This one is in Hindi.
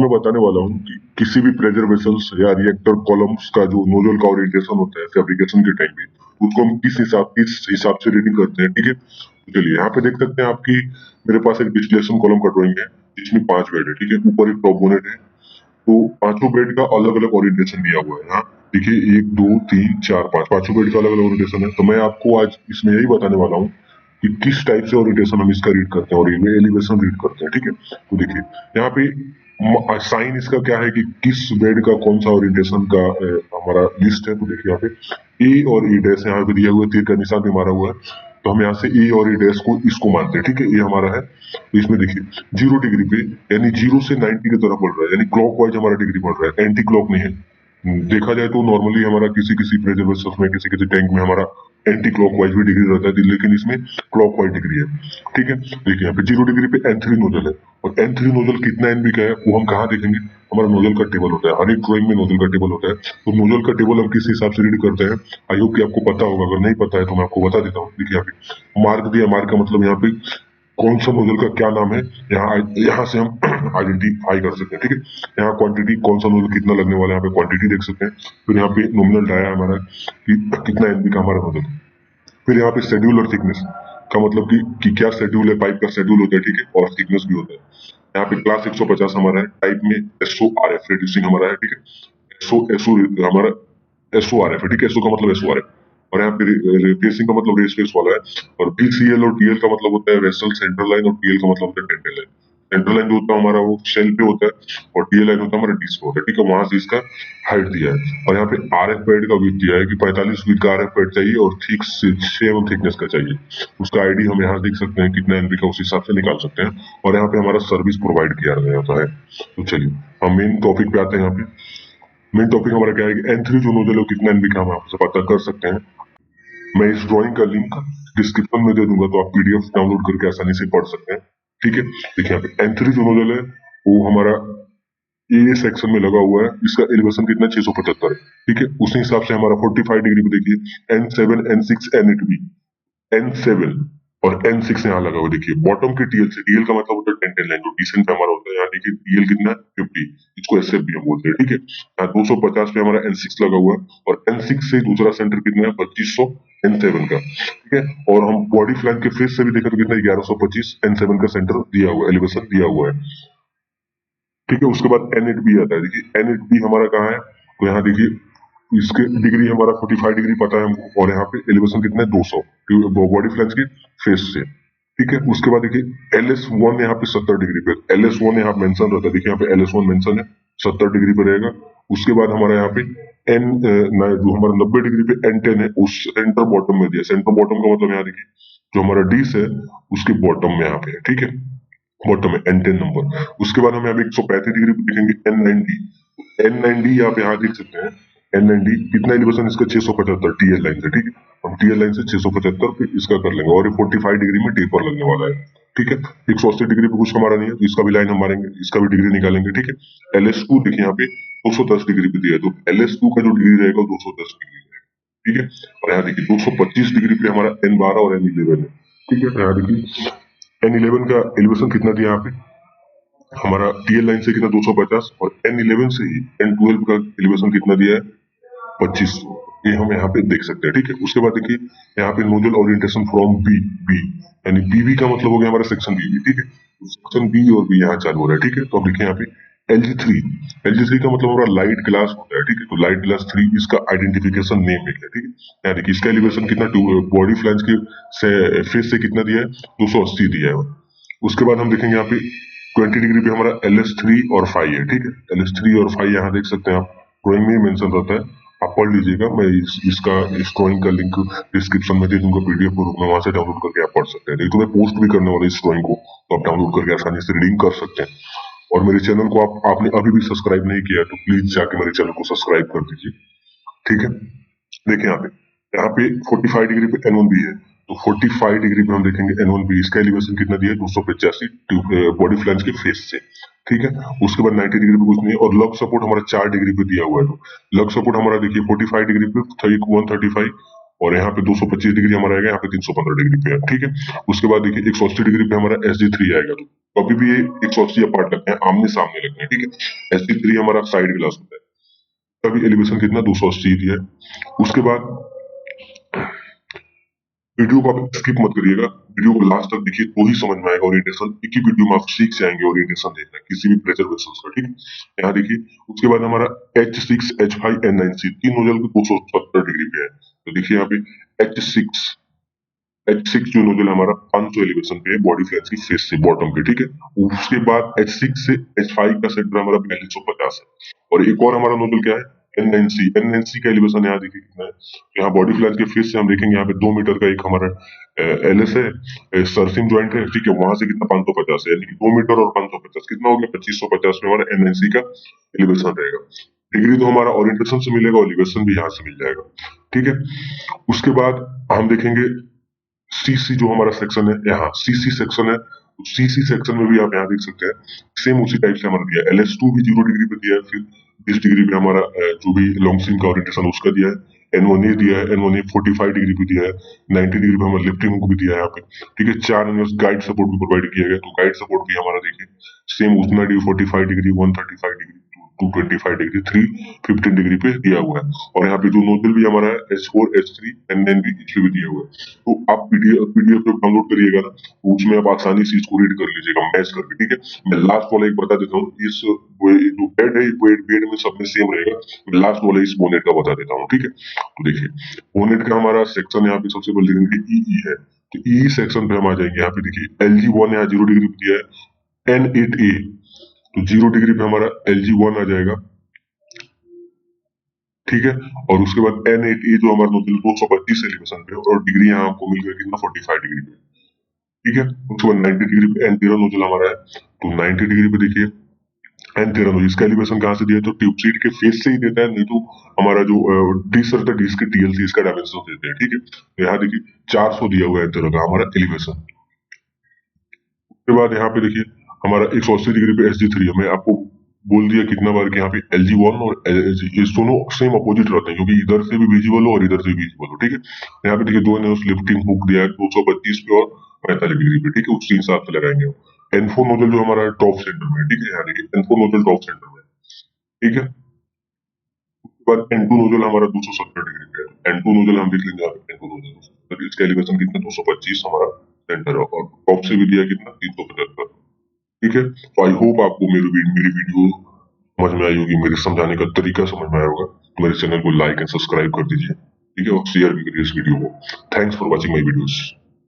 मैं बताने वाला हूँ कि किसी भी प्रेशर वेसल्स या रिएक्टर कॉलम्स का जो नोजल का ओरिएंटेशन होता है फैब्रिकेशन के टाइम पे, उसको हम किस हिसाब से रीडिंग करते हैं, ठीक है। तो चलिए यहाँ पे देख सकते हैं आपकी मेरे पास एक डिस्टिलेशन कॉलम का ड्राइंग है जिसमें 5 बेड है, ठीक है। ऊपर एक टॉप बोनेट है, तो पांचों बेड का अलग अलग ओरिएंटेशन दिया हुआ है। हाँ देखिए, 1 2 3 4 5 पांचों बेड का अलग अलग ओरिएंटेशन है। तो मैं आपको आज इसमें यही बताने वाला हूँ कि किस टाइप से ओरिएंटेशन हम इसका रीड करते हैं और ये एलिवेशन रीड करते हैं, ठीक है। तो देखिए यहाँ पे साइन इसका क्या है कि किस बेड का कौन सा ओरिएंटेशन का हमारा लिस्ट है। तो देखिए यहाँ पे ए और ई डैश यहाँ पे दिया हुआ है, तीर का निशान भी मारा हुआ है। तो हम यहाँ से ए और ई डैश को इसको मानते हैं, ठीक है। ये हमारा है। तो इसमें देखिए 0 डिग्री पे यानी 0 से 90 की तरफ बढ़ रहा है, यानी क्लॉक वाइज हमारा डिग्री बढ़ रहा है, एंटी क्लॉक नहीं है। देखा जाए तो नॉर्मली हमारा किसी किसी प्रेशर वेसल्स में किसी किसी टैंक में हमारा एंटी क्लॉक वाइज भी डिग्री रहता है, लेकिन इसमें क्लॉक वाइज डिग्री है, ठीक है। देखिए यहाँ पे 0 डिग्री पे N3 नोजल है, और N3 नोजल कितना एनबी का है वो हम कहाँ देखेंगे, हमारा नोजल का टेबल होता है। हर एक ड्राइंग में नोजल का टेबल होता है। तो नोजल का टेबल हम किस हिसाब से रीड करते हैं, आई होप कि आपको पता होगा। अगर नहीं पता है तो मैं आपको बता देता हूँ। देखिए यहाँ पे मार्क दिया, मार्क का मतलब यहाँ पे कौन सा नोजल का क्या नाम है, यहाँ यहाँ से हम आइडेंटिफाई कर सकते हैं, ठीक है। यहाँ क्वांटिटी कौन सा नोजल कितना लगने वाला है, यहाँ पे क्वांटिटी देख सकते हैं। फिर यहाँ पे नॉमिनल डाया हमारा कि कितना एनबी का हमारा नोजल। फिर यहाँ पे शेड्यूल और थिकनेस का मतलब कि क्या शेड्यूल है, पाइप का शेड्यूल होता है, ठीक है, और थिकनेस भी होता है। यहाँ पे क्लास 150 हमारा है, टाइप में SORF रेड्यूसिंग हमारा है, ठीक है। एसओ हमारा SORF है, ठीक है। एसओ का मतलब SORF। और यहाँ पे रेसिंग का मतलब रेस फेस वाला है। और BCL और TL का मतलब होता है वेसल सेंट्रल लाइन, और TL का मतलब होता है टेंडल लाइन। सेंट्रल लाइन जो होता है हमारा वो शेल पे होता है, और TL लाइन होता है हमारा डिस्क पे होता है, ठीक है। वहां से इसका हाइट दिया है। और यहाँ पे RF पैड का विड्थ दिया है कि 45 फीट का RF पैड चाहिए और ठीक 6 थिकनेस का चाहिए। उसका आईडी हम यहाँ देख सकते हैं कितना एनबी का, उस हिसाब से निकाल सकते हैं। और यहाँ पे हमारा सर्विस प्रोवाइड किया जाता है। तो चलिए हम मेन टॉपिक पे आते हैं। यहाँ पे मेन टॉपिक हमारा क्या है कि N3 जो नोजल है कितना एनबी का हम आपसे पता कर सकते हैं। मैं इस ड्राइंग का लिंक डिस्क्रिप्शन में दे दूंगा, तो आप PDF डाउनलोड करके आसानी से पढ़ सकते हैं, ठीक है। देखिए यहाँ पे N3 जो नोजल है वो हमारा ए सेक्शन में लगा हुआ है। इसका एलिवेशन कितना 675 है, ठीक है। उसी हिसाब से हमारा 45 डिग्री पे देखिए N7 N6 N8B N7 और N6 यहाँ लगा हुआ। देखिए बॉटम के TL से, TL का मतलब होता है टेंटेन लाइन जो डिसेंट पे हमारा होता है। यहाँ देखिए TL कितना है 50, इसको SF भी हम बोलते हैं, ठीक है। यहाँ 250 पे हमारा N6 लगा हुआ है, और N6 से दूसरा सेंटर कितना है 2500 N7 का, ठीक है। और हम बॉडी फ्लैंक के फेस से भी देखें तो कितना 1125 N7 का सेंटर दिया हुआ है, एलिवेशन दिया हुआ है, ठीक है। उसके बाद N8B आता है। देखिए N8B हमारा कहाँ है, तो यहाँ देखिए इसके डिग्री हमारा 45 डिग्री पता है हमको, और यहाँ पे एलिवेशन कितना है 200 बॉडी फ्लैंक्स के फेस से, ठीक है। उसके बाद देखिए LS1 यहाँ पे 70 डिग्री पे, LS1 यहाँ मेंशन रहता है। देखिए यहाँ पे LS1 मेंशन है, 70 डिग्री पे रहेगा। उसके बाद हमारा यहाँ पे जो हमारा 90 डिग्री पे N10 है, उस सेंटर बॉटम में दिया। सेंटर बॉटम का मतलब यहाँ देखिए जो हमारा डिश है उसके बॉटम में यहाँ पे है, ठीक है, बॉटम में N10 नंबर। उसके बाद हम यहाँ पे 135 डिग्री पे देखेंगे N90। N90 आप यहाँ देख सकते हैं। N90 कितना एलिवेशन इसका 675 TL लाइन से, ठीक है। हम TL लाइन से 675 पे इसका कर लेंगे, और ये 45 डिग्री में टेपर लगने वाला है, ठीक है। 180 डिग्री पे कुछ हमारा नहीं है, तो इसका भी लाइन हम मारेंगे, इसका भी डिग्री निकालेंगे, ठीक है। LS2 देखिए यहाँ पे 210 डिग्री पे दिया है, तो LS2 का जो डिग्री रहेगा 210 डिग्री रहेगा, ठीक है। और यहाँ देखिए 225 डिग्री पे हमारा N12 और N11 है, ठीक है। यहाँ देखिए N11 का एलिवेशन कितना दिया यहाँ पे हमारा TL लाइन से कितना 250, और N11 से ही N12 का एलिवेशन कितना दिया है 25। ये हम यहाँ पे देख सकते हैं, ठीक है। उसके बाद देखिए यहाँ पे nozzle orientation from B, B यानी BB का मतलब हो गया हमारा सेक्शन BB, ठीक है। सेक्शन B और B यहाँ चालू हो रहा है, ठीक है। तो अब देखिए यहाँ पे LG3, LG3 का मतलब हमारा लाइट ग्लास होता है, ठीक है। तो लाइट ग्लास 3 इसका आइडेंटिफिकेशन नेम है, ठीक है। यहाँ देखिए इसका एलिवेशन कितना बॉडी फ्लैंज के फेस से कितना दिया है 280 दिया है। उसके बाद हम देखेंगे यहाँ पे 20 डिग्री पे हमारा LS3 और 5 है, ठीक है। LS3 और 5 यहाँ देख सकते हैं आप, ड्राइंग में मेंशन रहता है, आप पढ़ लीजिएगा। मैं इसका इस ड्राइंग का लिंक डिस्क्रिप्शन में दे दूंगा PDF के रूप में, वहां से डाउनलोड करके आप पढ़ सकते हैं। नहीं तो मैं पोस्ट भी करने वाला इस ड्राइंग को, तो आप डाउनलोड करके आसानी से रीडिंग कर सकते हैं। और मेरे चैनल को आपने अभी भी सब्सक्राइब नहीं किया तो प्लीज जाके मेरे चैनल को सब्सक्राइब कर दीजिए, ठीक है। देखिए यहाँ पे 45 डिग्री पे N1B है, तो 45 डिग्री पे हम देखेंगे N1B, इसका एलिवेशन कितना दिया है 285 बॉडी फ्लैंज के फेस से, ठीक है। उसके बाद 90 डिग्री पे कुछ नहीं है, और लग सपोर्ट हमारा 4 डिग्री पे दिया हुआ है। तो लग सपोर्ट हमारा देखिए 45 डिग्री पे 135, और यहाँ पे 225 डिग्री हमारा आएगा, यहाँ पे 315 डिग्री पे है, ठीक है। उसके बाद देखिए 180 डिग्री पे हमारा SG3 आएगा, तो तो अभी भी ये 180 अपार्ट लगते हैं, आमने सामने लगते हैं, ठीक है। SD3 हमारा साइड ग्लास होता है, तभी एलिवेशन कितना 280 दिया है। उसके बाद वीडियो को आप स्किप मत करिएगा, वीडियो को लास्ट तक देखिए तो ही समझ में आएगा ओरिएंटेशन। एक ही वीडियो में आप सीख जाएंगे ओरिएंटेशन देखना किसी भी प्रेशर वेसल्स का, ठीक है। यहाँ देखिए, उसके बाद हमारा H6, H5, N9C तीन नोजल को 270 डिग्री पे है। तो देखिए यहाँ पे H6 H6 जो नोजल हमारा 500 एलिवेशन पे है बॉडी फ्लैंज की फेस से बॉटम पे, ठीक है। उसके बाद H6 से H5 का सेंटर हमारा 4250 है। और एक और हमारा नोजल क्या है, N9C का एलिवेशन यहाँ देखिए कितना है। तो यहाँ बॉडी फ्लैंज के फेस से हम देखेंगे यहाँ पे 2 मीटर का एक हमारा LS है, सरसिम ज्वाइंट है, ठीक है। वहां से कितना 550 है, यानी कि 2 मीटर और 550 कितना हो गया 2550 में हमारा N9C का एलिवेशन रहेगा। डिग्री तो हमारा ओरिएंटेशन से मिलेगा, एलिवेशन भी यहाँ से मिल जाएगा, ठीक है। उसके बाद हम देखेंगे CC जो हमारा सेक्शन है, यहाँ CC सेक्शन है। CC सेक्शन में भी आप यहाँ देख सकते हैं सेम उसी टाइप से हमारा दिया है। LS2 भी 0 डिग्री पे दिया है, फिर 20 डिग्री पे हमारा जो भी लॉन्ग स्ट्रिंग का ओरिएंटेशन उसका दिया है। N1A दिया है, N1A 45 डिग्री पे दिया है, 90 डिग्री पे हमारा लिफ्टिंग को भी दिया है यहाँ पे, ठीक है। 4 यूनिट्स गाइड सपोर्ट भी प्रोवाइड किया गया, तो गाइड सपोर्ट भी हमारा देखिए सेम उतना 45 डिग्री, 135 डिग्री, 225 डिग्री, 315 डिग्री पे दिया हुआ है। और यहाँ पे जो नोजल भी हमारा है H4, H3, N9 भी इसमें भी दिया हुआ है। तो आप पीडीएफ जब डाउनलोड करिएगा ना, तो उसमें आप आसानी से इसको रीड कर लीजिएगा मैच करके, ठीक है। मैं लास्ट वाला एक बता देता हूँ, इस जो बेड है बेड में सब में सेम रहेगा। मैं लास्ट वाला इस बोनेट का बता देता हूँ, ठीक है। तो देखिए बोनेट का हमारा सेक्शन यहाँ पे सबसे पहले देखेंगे ई है। तो ई सेक्शन पे हम आ जाएंगे, यहाँ पे देखिए LG1 यहाँ 0 डिग्री पे दिया है। N8A तो 0 डिग्री पे हमारा LG1 आ जाएगा, ठीक है। और उसके बाद N8A जो हमारा नोजल 225 एलिवेशन पे, और डिग्री यहाँ आपको मिल गया कितना 45 डिग्री पे, ठीक है। उसके बाद 90 डिग्री पे N13 नोजल हमारा है। तो 90 डिग्री पे देखिए N13 नोजल, इसका एलिवेशन कहाँ से दिया है, तो ट्यूब सीट के फेस से ही देता है, नहीं तो हमारा जो डिस रहता है डिस के TLC इसका डायमेंशन देते हैं, ठीक है। तो यहाँ देखिए 400 दिया हुआ है N13 का हमारा एलिवेशन। उसके बाद यहाँ पे देखिए हमारा 180 डिग्री पे SD3 है। मैं आपको बोल दिया कितना बार कि यहाँ पे LG1 और LG ये दोनों सेम अपोजिट रहते हैं, क्योंकि इधर से भी विजिबल हो और इधर से भी विजिबल हो, ठीक है। यहाँ पे देखिए दो ने उस लिफ्टिंग हुक दिया है 225 पे और 45 डिग्री पे, ठीक है। उसी हिसाब से लगाएंगे। N4 नोजल जो हमारा टॉप सेंटर में है, ठीक है। यहाँ देखिए N4 नोजल टॉप सेंटर में है, ठीक है। उसके बाद N2 नोजल हमारा 270 डिग्री पे है। N2 नोजल हम देख लेंगे यहाँ पे N2 नोजल इसका एलिवेशन कितना 225 हमारा सेंटर है, और टॉप से भी दिया कितना 375, ठीक है। तो आई होप आपको मेरी वीडियो समझ में आई होगी, मेरे समझाने का तरीका समझ में आया होगा। तो मेरे चैनल को लाइक एंड सब्सक्राइब कर दीजिए, ठीक है। और शेयर भी करिए इस वीडियो को। Thanks for watching my videos.